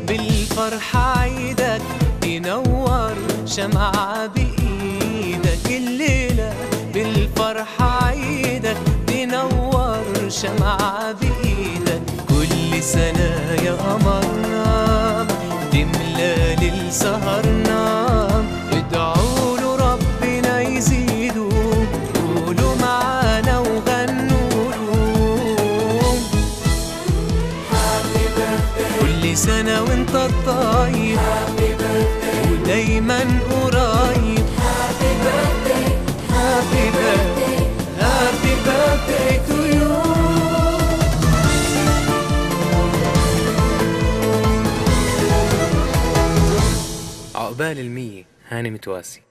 بالفرحة عيدك تنور شمعة بإيدك، الليلة بالفرحة عيدك تنور شمعة بإيدك. كل سنة يا قمرنا تملى ليل سهرنا، ادعوا له ربنا يزيده، قولوا معانا وغنوا له كل سنة وانت الطيب ودايما قريب. Happy birthday, happy birthday, happy birthday to you. عقبال 100 هاني متواسي.